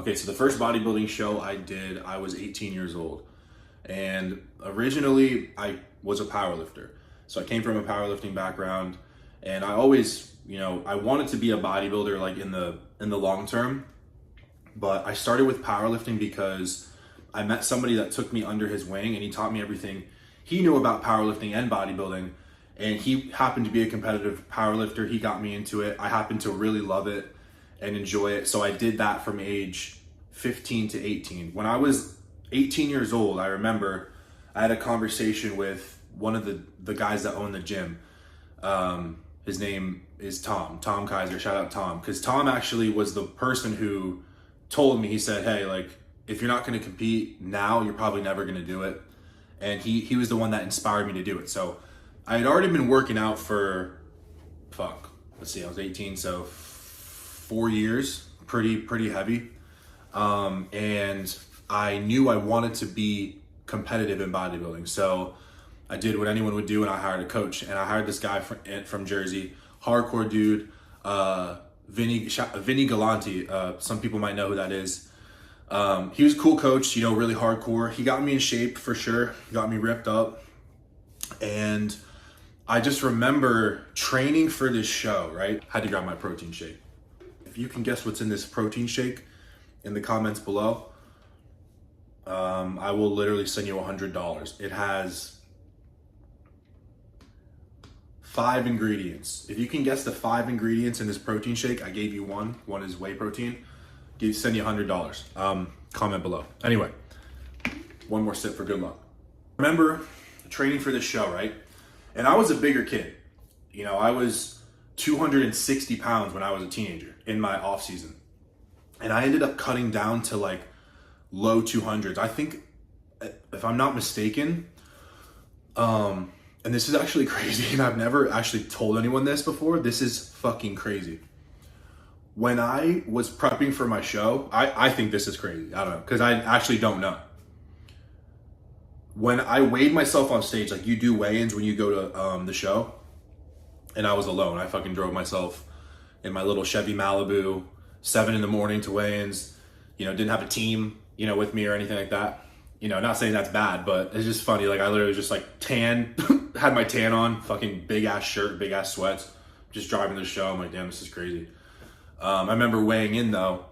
Okay, so the first bodybuilding show I did, I was 18 years old. And originally, I was a powerlifter. So I came from a powerlifting background, and I always, I wanted to be a bodybuilder like in the long term. But I started with powerlifting because I met somebody that took me under his wing, and he taught me everything he knew about powerlifting and bodybuilding. And he happened to be a competitive powerlifter. He got me into it. I happened to really love it and enjoy it. So I did that from age 15 to 18. When I was 18 years old, I remember I had a conversation with one of the guys that own the gym. His name is Tom Kaiser. Shout out Tom. Because Tom actually was the person who told me, he said, hey, like, if you're not going to compete now, you're probably never going to do it. And he was the one that inspired me to do it. So I had already been working out for, I was 18, so 4 years, pretty heavy. And I knew I wanted to be competitive in bodybuilding. So I did what anyone would do, and I hired a coach. And I hired this guy from Jersey, hardcore dude, Vinny Galanti. Some people might know who that is. He was a cool coach, really hardcore. He got me in shape for sure. He got me ripped up. And I just remember training for this show, right? Had to grab my protein shake. If you can guess what's in this protein shake in the comments below, I will literally send you $100. It has 5 ingredients. If you can guess the 5 ingredients in this protein shake, I gave you one. One is whey protein. Send you $100. Comment below. Anyway, one more sip for good luck. Remember training for this show, right? And I was a bigger kid. I was 260 pounds when I was a teenager in my off season. And I ended up cutting down to like low 200s. I think, if I'm not mistaken, and this is actually crazy, and I've never actually told anyone this before. This is fucking crazy. When I was prepping for my show, I think this is crazy. I don't know, because I actually don't know. When I weighed myself on stage, like you do weigh-ins when you go to the show, and I was alone. I fucking drove myself in my little Chevy Malibu, 7 a.m. to weigh-ins. Didn't have a team, with me or anything like that. Not saying that's bad, but it's just funny. Like I literally was just like tan, had my tan on, fucking big ass shirt, big ass sweats, just driving the show. I'm like, damn, this is crazy. I remember weighing in though,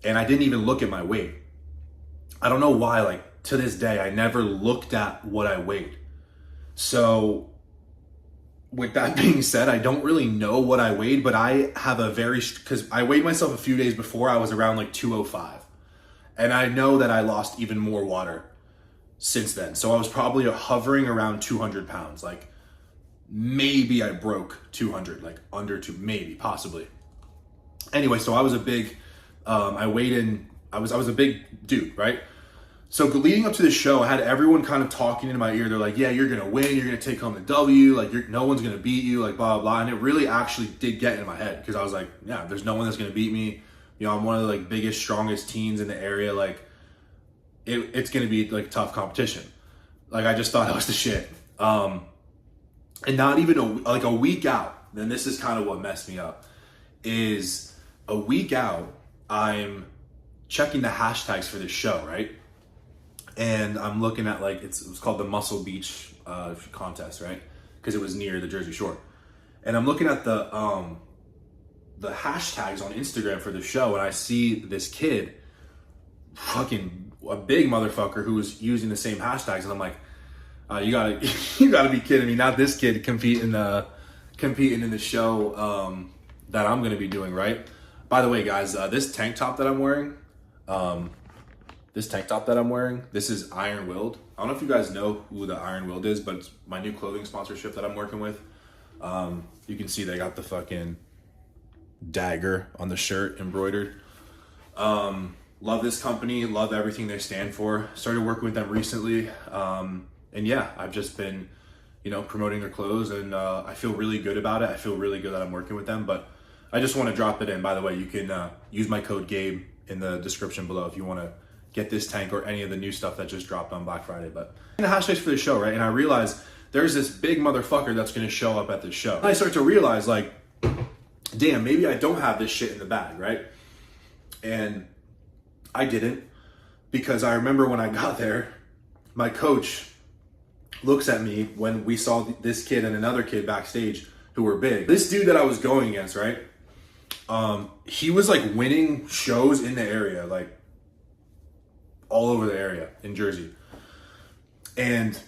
and I didn't even look at my weight. I don't know why, like to this day, I never looked at what I weighed. So with that being said, I don't really know what I weighed, but I have because I weighed myself a few days before. I was around like 205. And I know that I lost even more water since then. So I was probably hovering around 200 pounds. Like maybe I broke 200, like under 2, maybe, possibly. Anyway, so I was a big, I weighed in, I was a big dude, right? So leading up to this show, I had everyone kind of talking in my ear. They're like, yeah, you're going to win. You're going to take home the W. Like no one's going to beat you, like blah, blah, blah. And it really actually did get in my head because I was like, yeah, there's no one that's going to beat me. I'm one of the like biggest, strongest teens in the area. Like it's going to be like tough competition. Like I just thought I was the shit. And not even a week out, then this is kind of what messed me up, is a week out, I'm checking the hashtags for this show, right? And I'm looking at like, it was called the Muscle Beach contest, right? Because it was near the Jersey Shore. And I'm looking at the hashtags on Instagram for the show, and I see this kid, fucking a big motherfucker, who was using the same hashtags, and I'm like, you gotta be kidding me! Not this kid competing in the show that I'm gonna be doing, right? By the way, guys, this tank top that I'm wearing, this is Iron Willed. I don't know if you guys know who the Iron Willed is, but it's my new clothing sponsorship that I'm working with. You can see they got the fucking dagger on the shirt embroidered. Love this company, love everything they stand for. Started working with them recently, and yeah, I've just been promoting their clothes, and I feel really good about it. I feel really good that I'm working with them. But I just want to drop it in. By the way, you can use my code Gabe in the description below if you want to get this tank or any of the new stuff that just dropped on Black Friday. But the hashtags for the show, right? And I realized there's this big motherfucker that's going to show up at this show. I start to realize, like, damn, maybe I don't have this shit in the bag, right? And I didn't, because I remember when I got there, my coach looks at me when we saw this kid and another kid backstage who were big. This dude that I was going against, right? He was like winning shows in the area, like all over the area in Jersey. And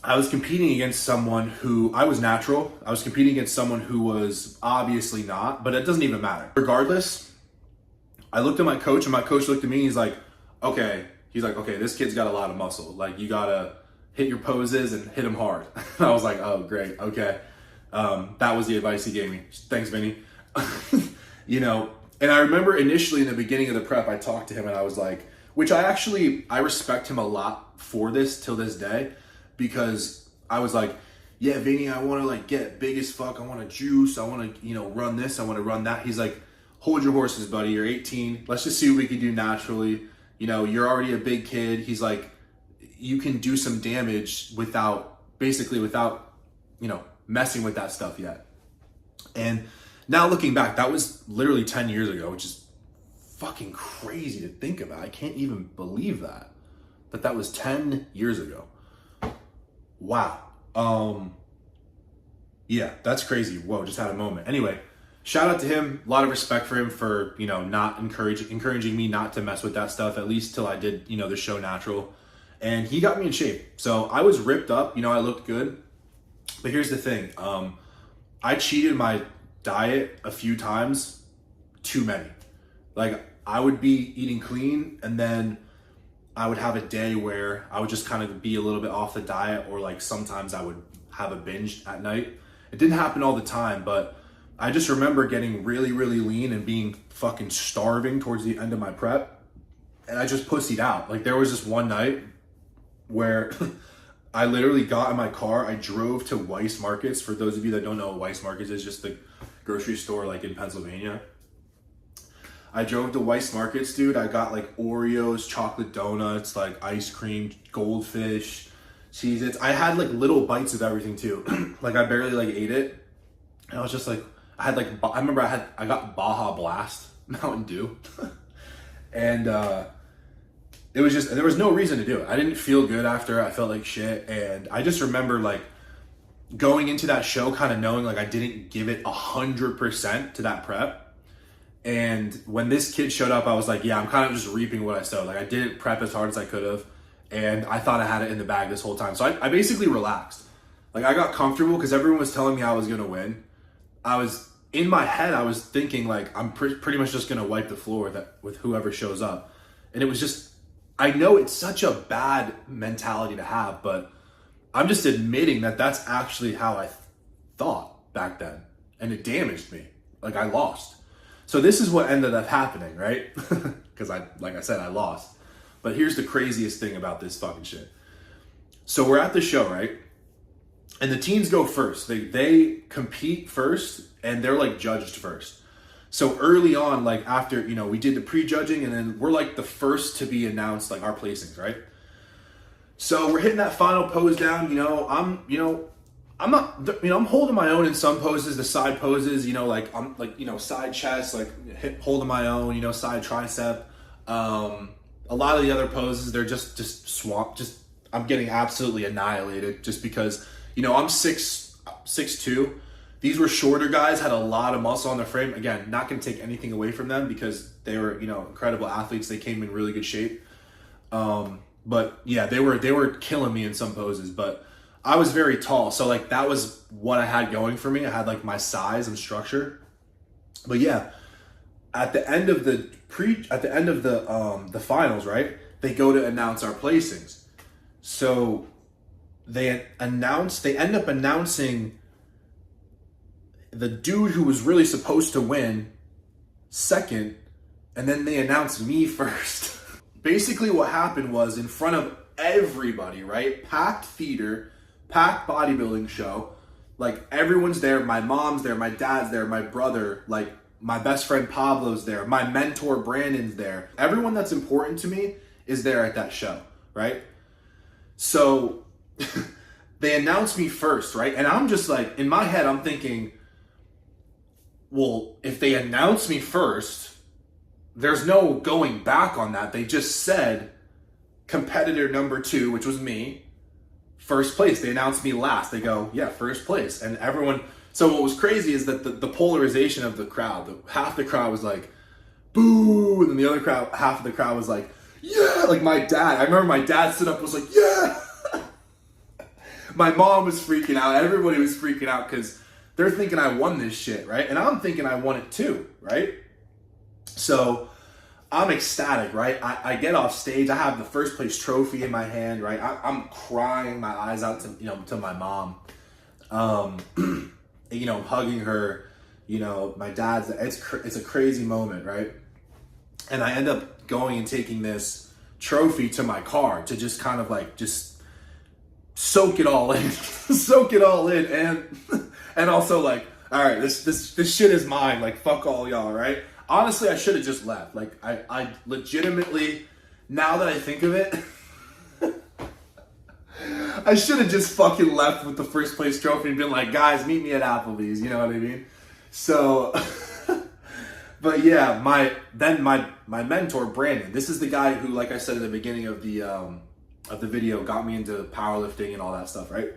I was competing against someone who, I was natural. I was competing against someone who was obviously not, but it doesn't even matter. Regardless, I looked at my coach and my coach looked at me and he's like, okay, this kid's got a lot of muscle. Like, you gotta hit your poses and hit them hard. I was like, oh, great, okay. That was the advice he gave me. Thanks, Vinny. You know, and I remember initially in the beginning of the prep, I talked to him and I was like, which I respect him a lot for this till this day, because I was like, yeah, Vinny, I want to like get big as fuck. I want to juice. I want to, run this. I want to run that. He's like, hold your horses, buddy. You're 18. Let's just see what we can do naturally. You're already a big kid. He's like, you can do some damage without messing with that stuff yet. And now looking back, that was literally 10 years ago, which is fucking crazy to think about. I can't even believe that was 10 years ago. Wow. Yeah, that's crazy. Whoa, just had a moment. Anyway, shout out to him. A lot of respect for him for, not encouraging me not to mess with that stuff, at least till I did, the show natural. And he got me in shape. So I was ripped up, I looked good. But here's the thing. I cheated my diet a few times, too many. Like, I would be eating clean and then I would have a day where I would just kind of be a little bit off the diet, or like sometimes I would have a binge at night. It didn't happen all the time, but I just remember getting really, really lean and being fucking starving towards the end of my prep. And I just pussied out. Like, there was this one night where I literally got in my car. I drove to Weiss Markets. For those of you that don't know what Weiss Markets is, just the grocery store like in Pennsylvania. I drove to Weiss Markets, dude. I got like Oreos, chocolate donuts, like ice cream, goldfish, Cheez-Its. I had like little bites of everything too. Like, I barely like ate it. And I was just like, I got Baja Blast Mountain Dew. And it was just, there was no reason to do it. I didn't feel good after. I felt like shit. And I just remember like going into that show kind of knowing like I didn't give it 100% to that prep. And when this kid showed up, I was like, yeah, I'm kind of just reaping what I sowed. Like, I didn't prep as hard as I could have. And I thought I had it in the bag this whole time. So I basically relaxed. Like, I got comfortable because everyone was telling me I was going to win. In my head, I was thinking like, I'm pretty much just going to wipe the floor with whoever shows up. And it was just, I know it's such a bad mentality to have, but I'm just admitting that that's actually how I thought back then. And it damaged me. Like, I lost. So this is what ended up happening, right? Because like I said, I lost. But here's the craziest thing about this fucking shit. So we're at the show, right? And the teens go first. They compete first, and they're like judged first. So early on, like after, we did the pre-judging, and then we're like the first to be announced, like our placings, right? So we're hitting that final pose down, I'm not, I'm holding my own in some poses, the side poses, I'm like, side chest, like holding my own, side tricep. A lot of the other poses, they're just swamped. I'm getting absolutely annihilated just because, I'm 6'2". These were shorter guys, had a lot of muscle on their frame. Again, not going to take anything away from them because they were, incredible athletes. They came in really good shape. But yeah, they were killing me in some poses, but I was very tall. So like, that was what I had going for me. I had like my size and structure. But yeah, at the end of the finals, right? They go to announce our placings. So they end up announcing the dude who was really supposed to win second, and then they announced me first. Basically what happened was, in front of everybody, right? Packed theater, packed bodybuilding show, like everyone's there. My mom's there, my dad's there, my brother, like my best friend Pablo's there, my mentor Brandon's there. Everyone that's important to me is there at that show, right? So they announced me first, right? And I'm just like, in my head, I'm thinking, well, if they announce me first, there's no going back on that. They just said competitor number 2, which was me, first place. They announced me last. They go, yeah, first place. And everyone, so what was crazy is that the polarization of the crowd, half the crowd was like, boo, and then the other crowd, half of the crowd was like, yeah, like my dad. I remember my dad stood up and was like, yeah. My mom was freaking out. Everybody was freaking out because they're thinking I won this shit, right? And I'm thinking I won it too, right? So I'm ecstatic, right? I get off stage. I have the first place trophy in my hand, right? I'm crying my eyes out to my mom, hugging her. My dad's. It's a crazy moment, right? And I end up going and taking this trophy to my car to just kind of like just soak it all in, and also like, all right, this shit is mine. Like, fuck all y'all, right? Honestly, I should have just left. Like, I legitimately, now that I think of it, I should have just fucking left with the first place trophy and been like, guys, meet me at Applebee's. You know what I mean? So, but yeah, my mentor, Brandon, this is the guy who, like I said at the beginning of the video, got me into powerlifting and all that stuff, right?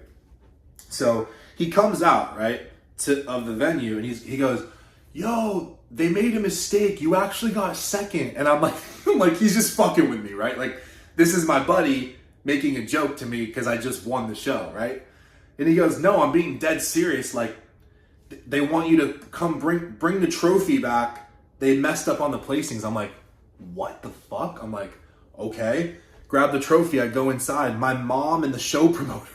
So he comes out, right, of the venue, and he goes, yo, they made a mistake. You actually got second. And I'm like, he's just fucking with me, right? Like, this is my buddy making a joke to me because I just won the show, right? And he goes, no, I'm being dead serious. Like, they want you to come bring the trophy back. They messed up on the placings. I'm like, what the fuck? I'm like, okay. Grab the trophy. I go inside. My mom and the show promoter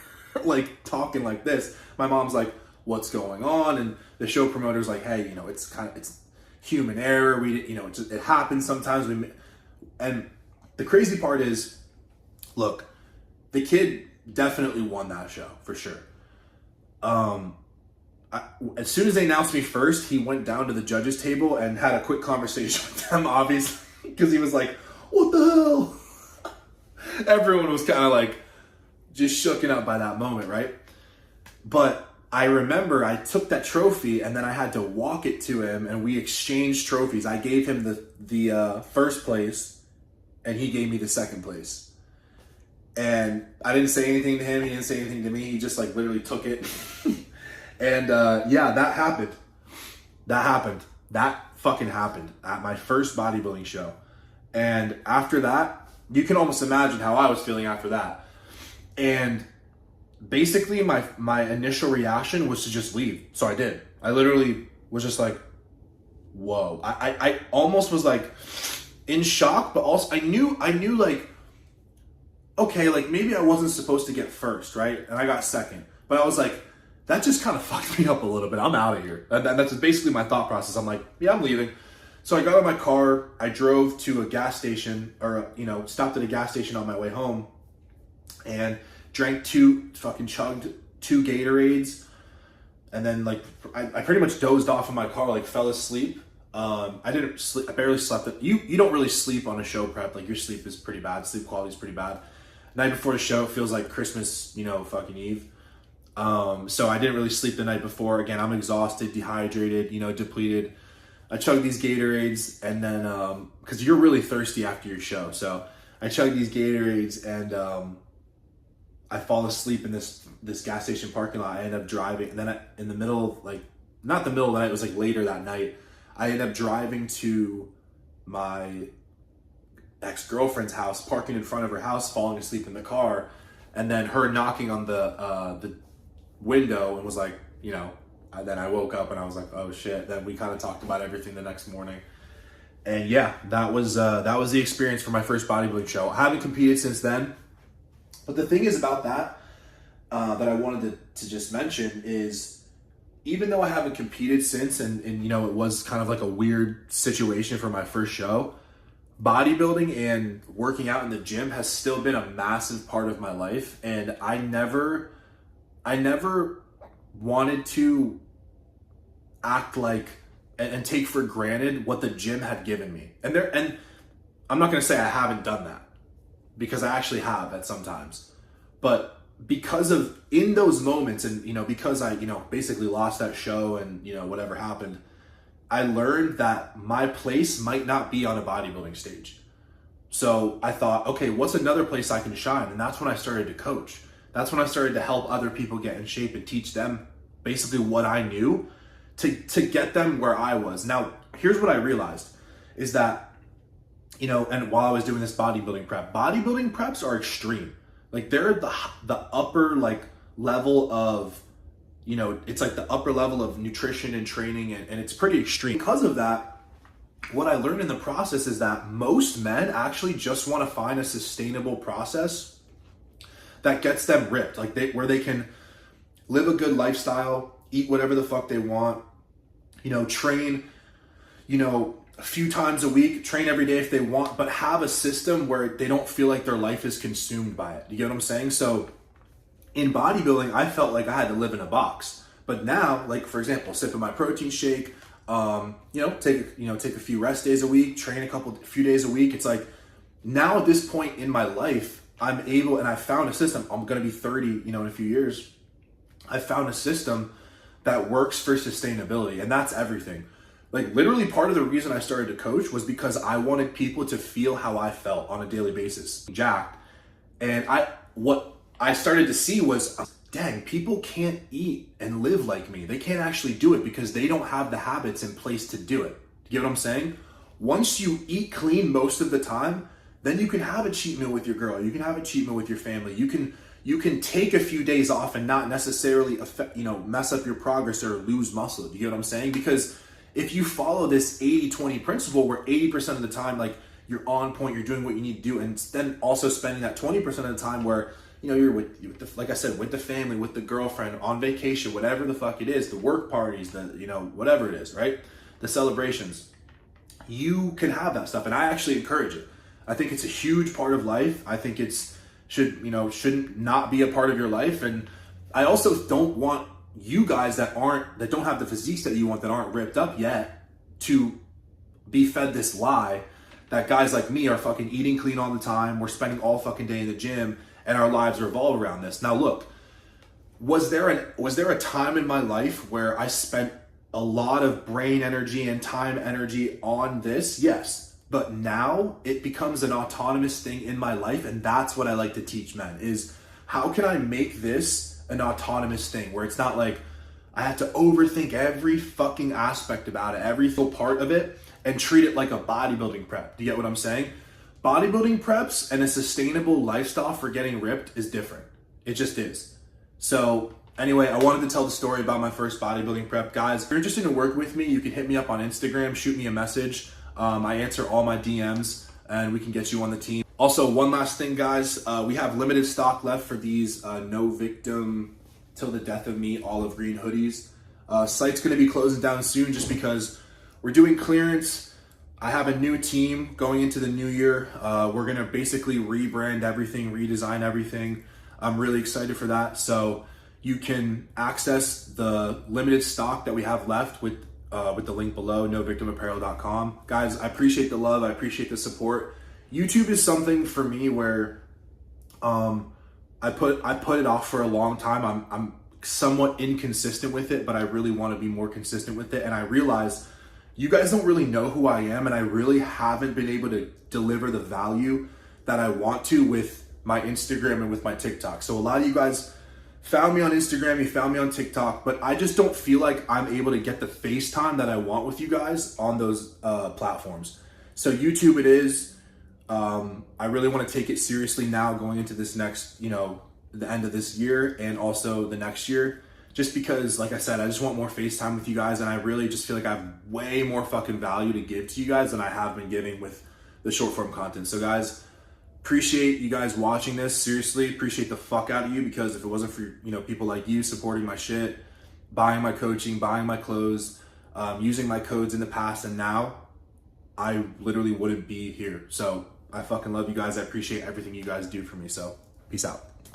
like talking like this. My mom's like, what's going on? And the show promoter's like, hey, it's human error. It happens sometimes. And the crazy part is, look, the kid definitely won that show for sure. As soon as they announced me first, he went down to the judges table and had a quick conversation with them, obviously, because he was like, what the hell? Everyone was kind of like just shooken up by that moment, right? But I remember I took that trophy and then I had to walk it to him and we exchanged trophies. I gave him the first place and he gave me the second place. And I didn't say anything to him. He didn't say anything to me. He just like literally took it. And yeah, that happened. That fucking happened at my first bodybuilding show. And after that, you can almost imagine how I was feeling after that. And basically my initial reaction was to just leave. So I did. I literally was just like, whoa. I almost was like in shock, but also I knew like, okay, like maybe I wasn't supposed to get first, right? And I got second. But I was like, that just kind of fucked me up a little bit. I'm out of here. And that's basically my thought process. I'm like, yeah, I'm leaving. So I got in my car, I drove to a gas station, or, stopped at a gas station on my way home and chugged 2 Gatorades. And then like, I pretty much dozed off in my car, like fell asleep. I didn't sleep. I barely slept. You don't really sleep on a show prep. Like your sleep is pretty bad. Sleep quality is pretty bad. Night before the show, it feels like Christmas, fucking Eve. So I didn't really sleep the night before. Again, I'm exhausted, dehydrated, depleted. I chugged these Gatorades and then, cause you're really thirsty after your show. So I chugged these Gatorades and, I fall asleep in this gas station parking lot. I end up driving and then in the middle of not the middle of the night, it was like later that night. I end up driving to my ex-girlfriend's house, parking in front of her house, falling asleep in the car. And then her knocking on the window and was like, then I woke up and I was like, oh shit. Then we kind of talked about everything the next morning. And yeah, that was the experience for my first bodybuilding show. I haven't competed since then. But the thing is about that I wanted to just mention is, even though I haven't competed since and it was kind of like a weird situation for my first show, bodybuilding and working out in the gym has still been a massive part of my life. And I never wanted to act like and take for granted what the gym had given me. And I'm not going to say I haven't done that, because I actually have at sometimes. But because of in those moments and because I basically lost that show and whatever happened, I learned that my place might not be on a bodybuilding stage. So I thought, okay, what's another place I can shine? And that's when I started to coach. That's when I started to help other people get in shape and teach them basically what I knew to get them where I was. Now, here's what I realized is that, you know, and while I was doing this bodybuilding preps are extreme. Like they're the upper like level of, you know, it's like the upper level of nutrition and training, and it's pretty extreme. Because of that, what I learned in the process is that most men actually just want to find a sustainable process that gets them ripped, like where they can live a good lifestyle, eat whatever the fuck they want, you know, train, you know, a few times a week, train every day if they want, but have a system where they don't feel like their life is consumed by it. You get what I'm saying? So in bodybuilding, I felt like I had to live in a box. But now, like for example, sipping my protein shake, take a few rest days a week, train a few days a week. It's like now at this point in my life, I'm able, and I found a system. I'm going to be 30, you know, in a few years. I found a system that works for sustainability, and that's everything. Like literally part of the reason I started to coach was because I wanted people to feel how I felt on a daily basis, jacked. And what I started to see was, dang, people can't eat and live like me. They can't actually do it because they don't have the habits in place to do it. You get what I'm saying? Once you eat clean most of the time, then you can have a cheat meal with your girl. You can have a cheat meal with your family. You can take a few days off and not necessarily mess up your progress or lose muscle. You get what I'm saying? Because if you follow this 80-20 principle where 80% of the time, like you're on point, you're doing what you need to do, and then also spending that 20% of the time where, you know, you're with the, like I said, with the family, with the girlfriend, on vacation, whatever the fuck it is, the work parties, the, you know, whatever it is, right? The celebrations, you can have that stuff. And I actually encourage it. I think it's a huge part of life. I think shouldn't not be a part of your life. And I also don't want you guys that don't have the physiques that you want, that aren't ripped up yet, to be fed this lie that guys like me are fucking eating clean all the time. We're spending all fucking day in the gym and our lives revolve around this. Now look, was there a time in my life where I spent a lot of brain energy and time energy on this? Yes. But now it becomes an autonomous thing in my life. And that's what I like to teach men is, how can I make this an autonomous thing where it's not like I have to overthink every fucking aspect about it, every full part of it, and treat it like a bodybuilding prep. Do you get what I'm saying? Bodybuilding preps and a sustainable lifestyle for getting ripped is different. It just is. So anyway, I wanted to tell the story about my first bodybuilding prep. Guys, if you're interested in work with me, you can hit me up on Instagram, shoot me a message. I answer all my DMs and we can get you on the team. Also, one last thing, guys, we have limited stock left for these No Victim Till the Death of Me olive green hoodies. Site's gonna be closing down soon just because we're doing clearance. I have a new team going into the new year. We're gonna basically rebrand everything, redesign everything. I'm really excited for that. So you can access the limited stock that we have left with the link below, novictimapparel.com. Guys, I appreciate the love. I appreciate the support. YouTube is something for me where I put it off for a long time. I'm somewhat inconsistent with it, but I really want to be more consistent with it. And I realize you guys don't really know who I am, and I really haven't been able to deliver the value that I want to with my Instagram and with my TikTok. So a lot of you guys found me on Instagram, you found me on TikTok, but I just don't feel like I'm able to get the face time that I want with you guys on those platforms. So YouTube it is. I really want to take it seriously now going into this next, the end of this year and also the next year, just because, like I said, I just want more face time with you guys. And I really just feel like I have way more fucking value to give to you guys than I have been giving with the short form content. So guys, appreciate you guys watching this. Seriously, appreciate the fuck out of you, because if it wasn't for, people like you supporting my shit, buying my coaching, buying my clothes, using my codes in the past and now, I literally wouldn't be here. So I fucking love you guys. I appreciate everything you guys do for me. So peace out.